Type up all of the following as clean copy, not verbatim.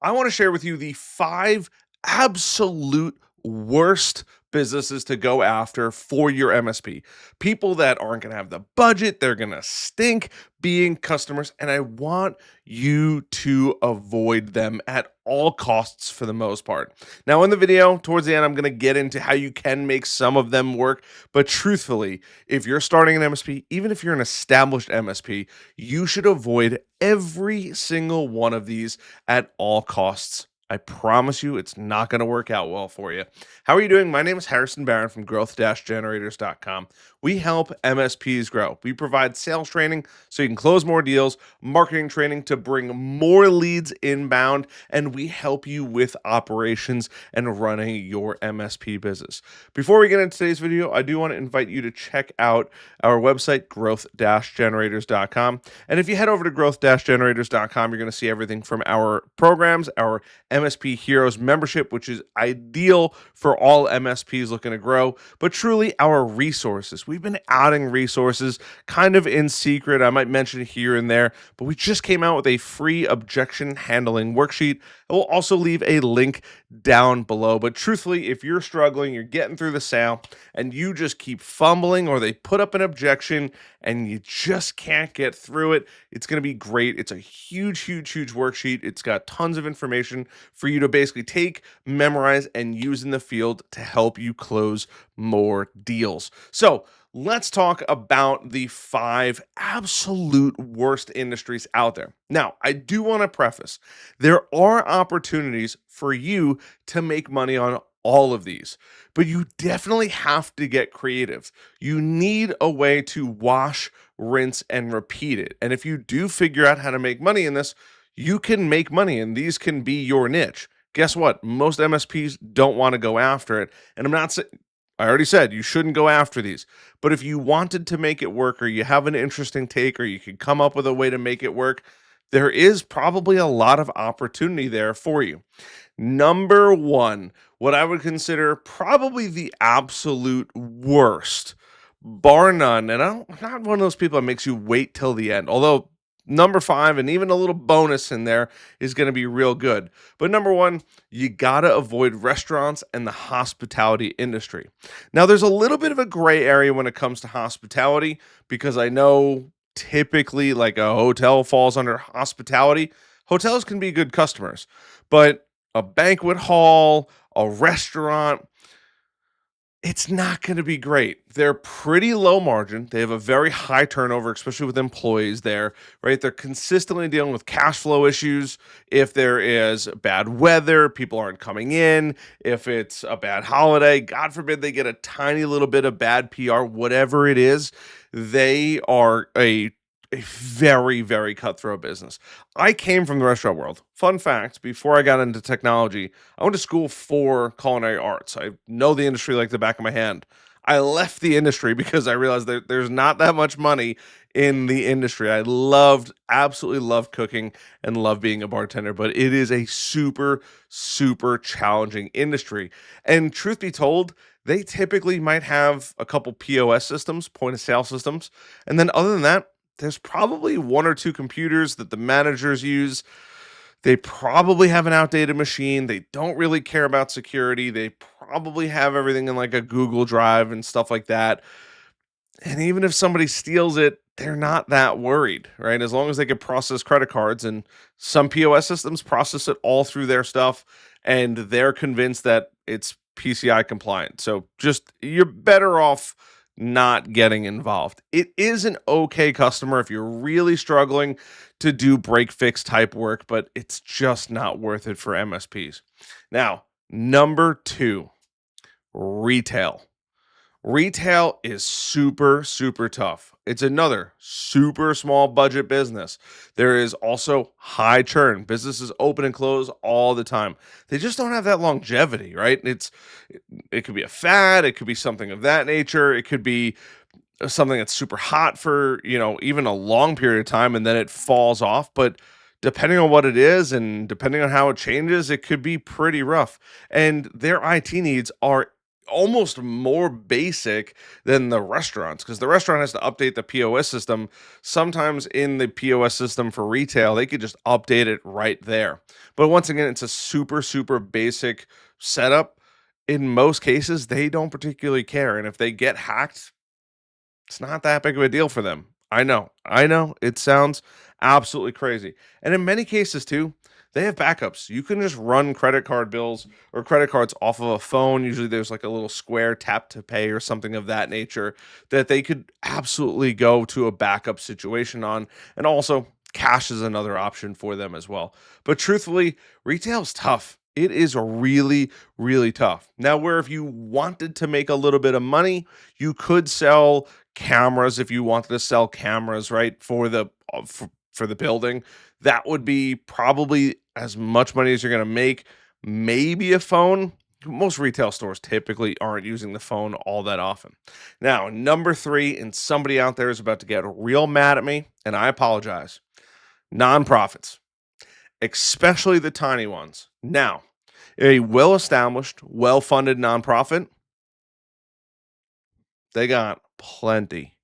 I want to share with you the five absolute worst businesses to go after for your MSP. People that aren't going to have the budget, they're going to stink being customers, and I want you to avoid them at all costs for the most part. Now, in the video, towards the end, I'm going to get into how you can make some of them work, but truthfully, if you're starting an MSP, even if you're an established MSP, you should avoid every single one of these at all costs. I promise you it's not going to work out well for you. How are you doing? My name is Harrison Barron from growth-generators.com. We help MSPs grow. We provide sales training so you can close more deals, marketing training to bring more leads inbound, and we help you with operations and running your MSP business. Before we get into today's video, I do want to invite you to check out our website, growth-generators.com. And if you head over to growth-generators.com, you're going to see everything from our programs, our MSP Heroes membership, which is ideal for all MSPs looking to grow, but truly our resources. We've been adding resources kind of in secret. I might mention it here and there, but we just came out with a free objection handling worksheet. I will also leave a link down below. But truthfully, if you're struggling, you're getting through the sale, and you just keep fumbling, or they put up an objection and you just can't get through it, it's going to be great. It's a huge, huge, huge worksheet. It's got tons of information for you to basically take, memorize, and use in the field to help you close more deals. So let's talk about the five absolute worst industries out there. Now, I do want to preface, there are opportunities for you to make money on all of these, but you definitely have to get creative. You need a way to wash, rinse, and repeat it. And if you do figure out how to make money in this, you can make money, and these can be your niche. Guess what? Most MSPs don't want to go after it. And I'm not saying, I already said you shouldn't go after these. But if you wanted to make it work, or you have an interesting take, or you could come up with a way to make it work, there is probably a lot of opportunity there for you. Number one, what I would consider probably the absolute worst, bar none. And I'm not one of those people that makes you wait till the end, although number five and even a little bonus in there is going to be real good. But number one, you got to avoid restaurants and the hospitality industry. Now, there's a little bit of a gray area when it comes to hospitality, because I know typically like a hotel falls under hospitality. Hotels can be good customers, but a banquet hall, a restaurant, it's not going to be great. They're pretty low margin. They have a very high turnover, especially with employees there, right? They're consistently dealing with cash flow issues. If there is bad weather, people aren't coming in. If it's a bad holiday, God forbid they get a tiny little bit of bad PR, whatever it is, they are a very, very cutthroat business. I came from the restaurant world. Fun fact, before I got into technology, I went to school for culinary arts. I know the industry like the back of my hand. I left the industry because I realized there's not that much money in the industry. I absolutely loved cooking and love being a bartender, but it is a super, super challenging industry. And truth be told, they typically might have a couple POS systems, point of sale systems. And then other than that, there's probably one or two computers that the managers use. They probably have an outdated machine. They don't really care about security. They probably have everything in like a Google Drive and stuff like that. And even if somebody steals it, they're not that worried, right? As long as they can process credit cards, and some POS systems process it all through their stuff, and they're convinced that it's PCI compliant. So just you're better off not getting involved. It is an okay customer if you're really struggling to do break fix type work, but it's just not worth it for MSPs. Now, number two, retail. Retail is super, super tough. It's another super small budget business. There is also high churn. Businesses open and close all the time. They just don't have that longevity, right? It could be a fad, it could be something of that nature, it could be something that's super hot for, even a long period of time, and then it falls off. But depending on what it is and depending on how it changes, it could be pretty rough. And their IT needs are almost more basic than the restaurants because the restaurant has to update the POS system. Sometimes in the POS system for retail, they could just update it right there. But once again, it's a super, super basic setup. In most cases, they don't particularly care. And if they get hacked, it's not that big of a deal for them. I know, it sounds absolutely crazy. And in many cases too, they have backups. You can just run credit card bills or credit cards off of a phone. Usually there's like a little square tap to pay or something of that nature that they could absolutely go to a backup situation on. And also, cash is another option for them as well. But truthfully, retail's tough. It is really, really tough. Now, where if you wanted to make a little bit of money, you could sell cameras if you wanted to sell cameras, right, for the building. That would be probably as much money as you're gonna make. Maybe a phone. Most retail stores typically aren't using the phone all that often. Now, number 3, and somebody out there is about to get real mad at me, and I apologize. Nonprofits, especially the tiny ones. Now, a well-established, well-funded nonprofit, they got plenty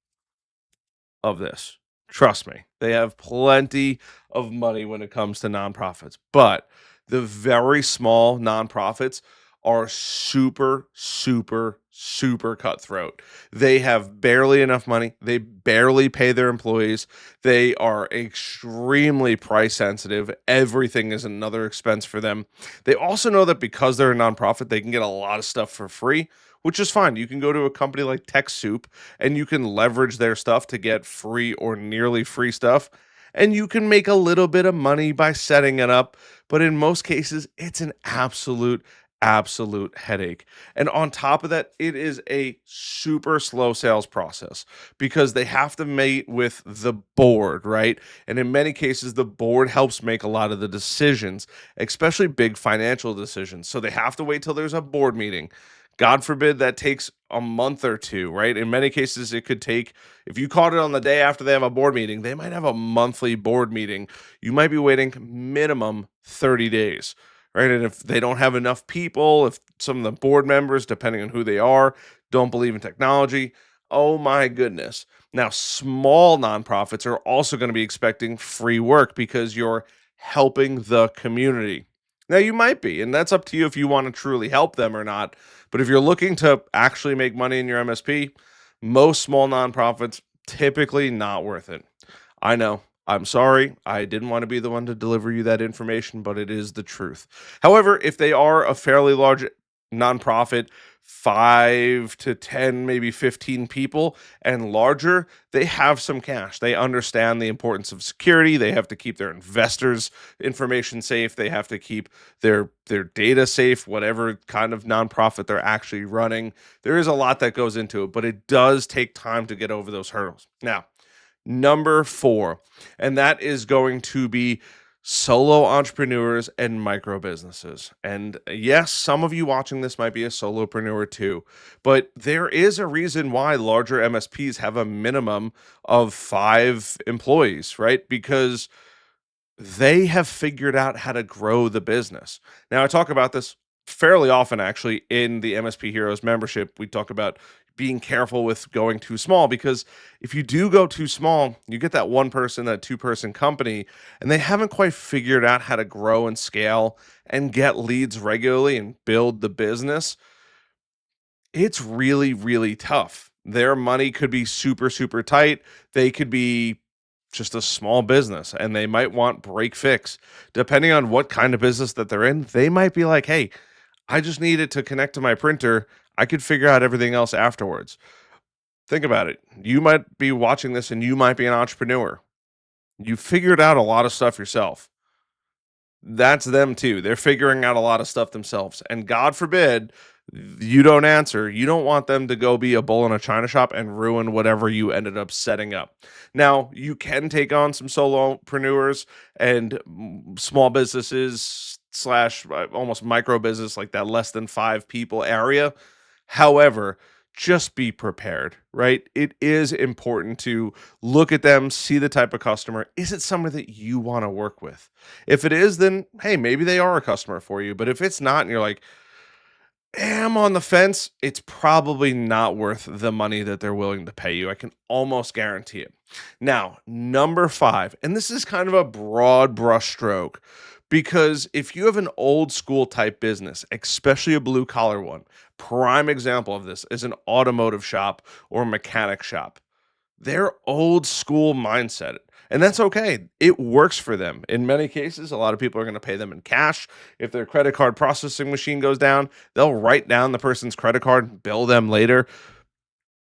of this. Trust me, they have plenty of money when it comes to nonprofits. But the very small nonprofits are super, super, super cutthroat. They have barely enough money. They barely pay their employees. They are extremely price sensitive. Everything is another expense for them. They also know that because they're a nonprofit, they can get a lot of stuff for free, which is fine. You can go to a company like TechSoup and you can leverage their stuff to get free or nearly free stuff. And you can make a little bit of money by setting it up. But in most cases, it's an absolute headache. And on top of that, it is a super slow sales process because they have to meet with the board, right? And in many cases, the board helps make a lot of the decisions, especially big financial decisions. So they have to wait till there's a board meeting. God forbid that takes a month or two, right? In many cases, it could take, if you caught it on the day after they have a board meeting, they might have a monthly board meeting. You might be waiting minimum 30 days, right? And if they don't have enough people, if some of the board members, depending on who they are, don't believe in technology, oh my goodness. Now, small nonprofits are also going to be expecting free work because you're helping the community. Now, you might be, and that's up to you if you want to truly help them or not. But if you're looking to actually make money in your MSP, most small nonprofits typically not worth it. I know. I'm sorry. I didn't want to be the one to deliver you that information, but it is the truth. However, if they are a fairly large nonprofit, 5 to 10, maybe 15 people and larger, they have some cash. They understand the importance of security. They have to keep their investors' information safe. They have to keep their data safe, whatever kind of nonprofit they're actually running. There is a lot that goes into it, but it does take time to get over those hurdles. Now, number 4, and that is going to be solo entrepreneurs and micro businesses. And yes, some of you watching this might be a solopreneur too, but there is a reason why larger MSPs have a minimum of 5 employees, right? Because they have figured out how to grow the business. Now, I talk about this fairly often actually in the MSP Heroes membership. We talk about being careful with going too small because if you do go too small, you get that one person, that two-person company, and they haven't quite figured out how to grow and scale and get leads regularly and build the business. It's really, really tough. Their money could be super, super tight. They could be just a small business and they might want break fix. Depending on what kind of business that they're in, they might be like, hey, I just need it to connect to my printer. I could figure out everything else afterwards. Think about it. You might be watching this and you might be an entrepreneur. You figured out a lot of stuff yourself. That's them too. They're figuring out a lot of stuff themselves. And God forbid you don't answer. You don't want them to go be a bull in a china shop and ruin whatever you ended up setting up. Now, you can take on some solopreneurs and small businesses slash almost micro business like that less than 5 people area. However, just be prepared, right? It is important to look at them, see the type of customer. Is it somebody that you want to work with? If it is, then hey, maybe they are a customer for you. But if it's not, and you're like, am on the fence. It's probably not worth the money that they're willing to pay you. I can almost guarantee it. Now, number five, and this is kind of a broad brushstroke because if you have an old school type business, especially a blue collar one, prime example of this is an automotive shop or mechanic shop. Their old school mindset. And that's okay. It works for them. In many cases, a lot of people are going to pay them in cash. If their credit card processing machine goes down, they'll write down the person's credit card and bill them later.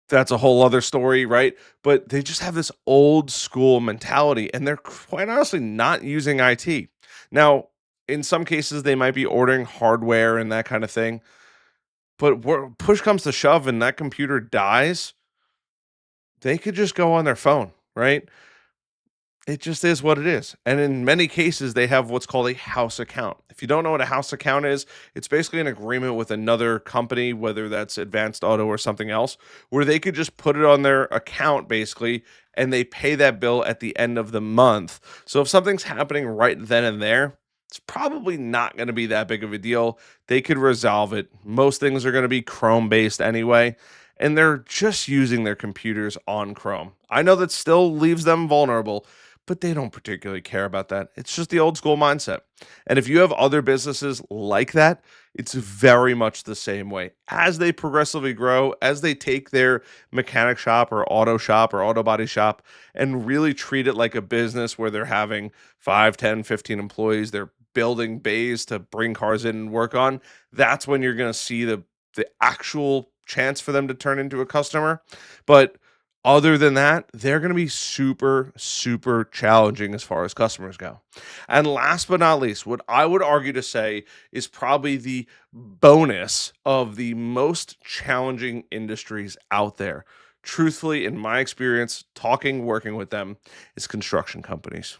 That's a whole other story, right? But they just have this old school mentality and they're quite honestly not using IT. Now, in some cases, they might be ordering hardware and that kind of thing. But where push comes to shove and that computer dies, they could just go on their phone, right? It just is what it is. And in many cases, they have what's called a house account. If you don't know what a house account is, it's basically an agreement with another company, whether that's Advanced Auto or something else, where they could just put it on their account basically, and they pay that bill at the end of the month. So if something's happening right then and there, it's probably not going to be that big of a deal. They could resolve it. Most things are going to be Chrome based anyway, and they're just using their computers on Chrome. I know that still leaves them vulnerable, but they don't particularly care about that. It's just the old school mindset. And if you have other businesses like that, it's very much the same way. As they progressively grow, as they take their mechanic shop or auto body shop and really treat it like a business where they're having 5, 10, 15 employees, they're building bays to bring cars in and work on, that's when you're going to see the actual chance for them to turn into a customer. But other than that, they're going to be super, super challenging as far as customers go. And last but not least, what I would argue to say is probably the bonus of the most challenging industries out there. Truthfully, in my experience, talking, working with them, is construction companies.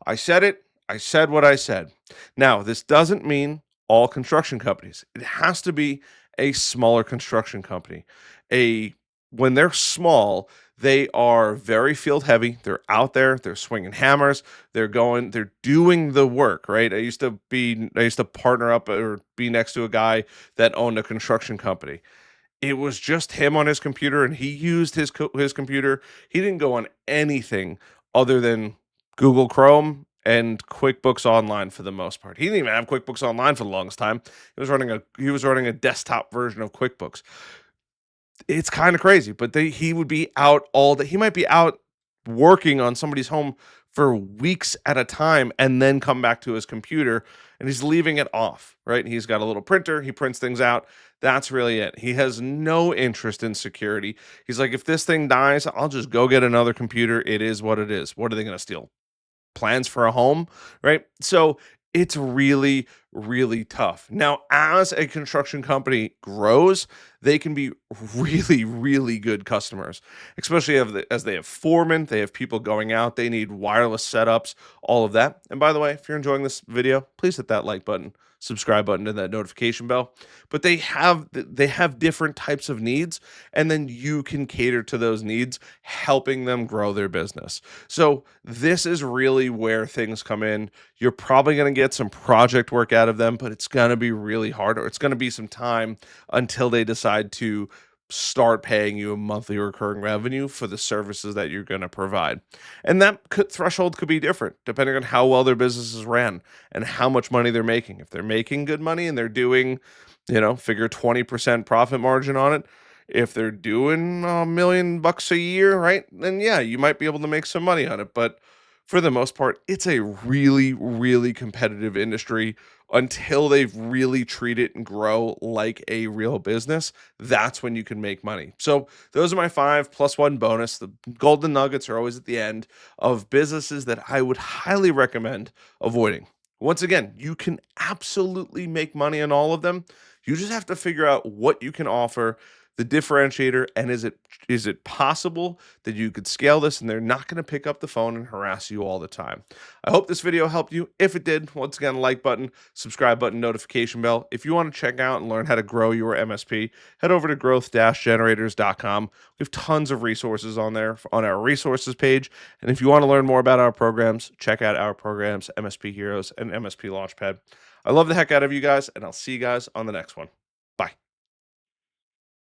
I said it. I said what I said. Now, this doesn't mean all construction companies. It has to be a smaller construction company. A When they're small, they are very field heavy. They're out there, they're swinging hammers, they're doing the work, right? I used to partner up or be next to a guy that owned a construction company. It was just him on his computer, and he used his computer. He didn't go on anything other than Google Chrome and QuickBooks Online for the most part. He didn't even have QuickBooks Online for the longest time. He was running a desktop version of QuickBooks. It's kinda crazy, but he would be out all day. He might be out working on somebody's home for weeks at a time and then come back to his computer, and he's leaving it off, right? He's got a little printer, he prints things out. That's really it. He has no interest in security. He's like, "If this thing dies, I'll just go get another computer. It is what it is. What are they gonna steal? Plans for a home, right? So it's really, really tough. Now, as a construction company grows, they can be really, really good customers, especially as they have foremen, they have people going out, they need wireless setups, all of that. And by the way, if you're enjoying this video, please hit that like button, subscribe button, and that notification bell. But they have different types of needs, and then you can cater to those needs, helping them grow their business. So this is really where things come in. You're probably going to get some project work out of them, but it's going to be really hard, or it's going to be some time until they decide to start paying you a monthly recurring revenue for the services that you're going to provide. And threshold could be different depending on how well their business is ran and how much money they're making. If they're making good money and they're doing, figure 20% profit margin on it, if they're doing $1 million a year, right? Then yeah, you might be able to make some money on it. But for the most part, it's a really, really competitive industry until they've really treat it and grow like a real business. That's when you can make money. So those are my five plus one bonus. The golden nuggets are always at the end of businesses that I would highly recommend avoiding. Once again, you can absolutely make money on all of them. You just have to figure out what you can offer, the differentiator, and is it possible that you could scale this and they're not going to pick up the phone and harass you all the time. I hope this video helped you. If it did, once again, like button, subscribe button, notification bell. If you want to check out and learn how to grow your MSP, head over to growth-generators.com. We have tons of resources on there on our resources page. And if you want to learn more about our programs, check out our programs, MSP Heroes and MSP Launchpad. I love the heck out of you guys, and I'll see you guys on the next one. Bye.